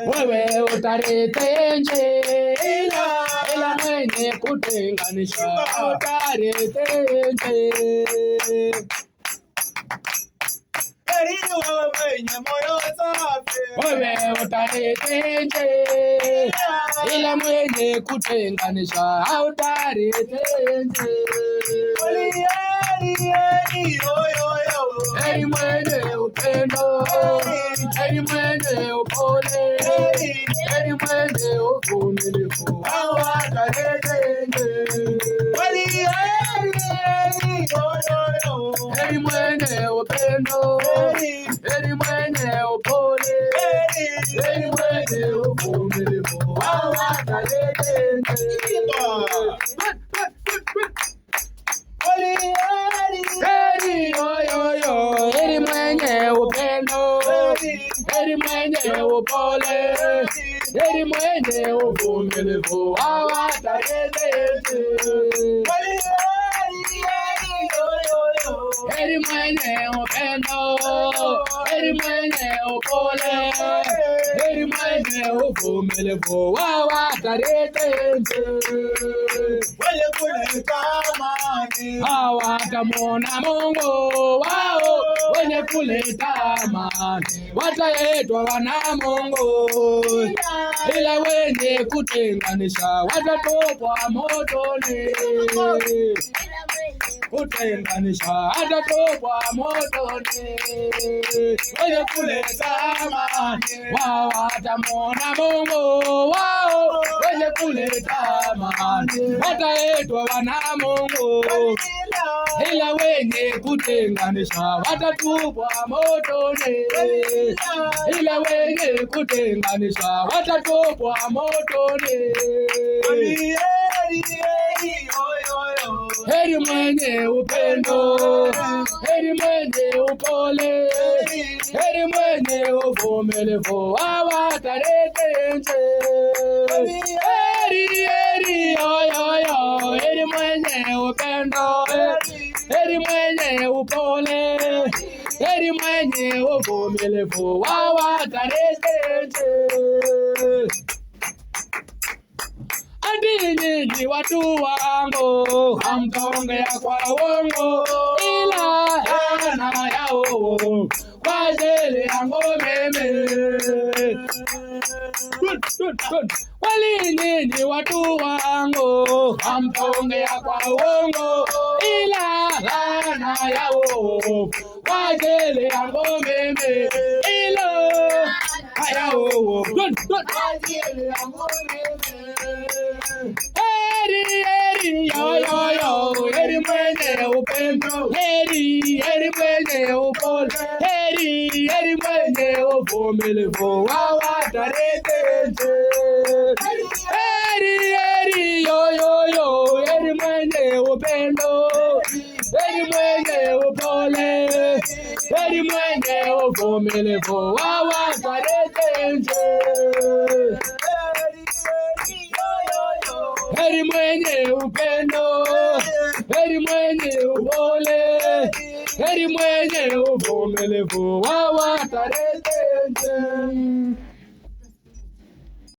wewe utarete nje, ila mwenye kutenganisha utarete nje. Wewe utarete nje, ila mwenye kutenganisha utarete nje. Heri mwenye upendo, heri mwenye upole, heri mwenye uvumilivu, hawatarete nje. Heri mwenye upendo, heri mwenye upole, heri mwenye uvumilivu, hawatarete nje. Heri mwenye upendo, heri mwenye upole, heri mwenye uvumilivu, hawatarete nje. Heri mwenye upendo, heri mwenye upole, heri mwenye uvumilivu, hawatarete nje. Hawatamwona Mungu wao, wenye kuleta amani wataitwa wana Mungu, ila wenye kutenganisha watatupwa motoni. Kutenganisha atatupwa motoni, wenye kuleta amani hawatamwona Mungu wao, wenye kuleta amani wataitwa wana Mungu, ila wenye kutenganisha watatupwa motoni, ila wenye kutenganisha watatupwa motoni. Heri mwenye upendo, heri mwenye upole, heri mwenye uvumilivu, hawatarete nje. Heri mwenye upendo, heri mwenye upole, heri mwenye uvumilivu, hawatarete nje. Nyinyi watu wangu hamtaongea kwa uongo, ila hana yao kwa ajili yangu mimi. Wali nyinyi watu wangu hamtaongea kwa uongo, ila hana yao kwa ajili yangu mimi, ila hayao kwa ajili yangu mimi. Heri mwenye upendo, heri mwenye upole, heri mwenye uvumilivu, hawatarete nje. Heri mwenye upendo, heri mwenye upole, heri mwenye uvumilivu, hawatarete nje. Heri mwenye upendo, heri mwenye upole, heri mwenye uvumilivu, hawatarete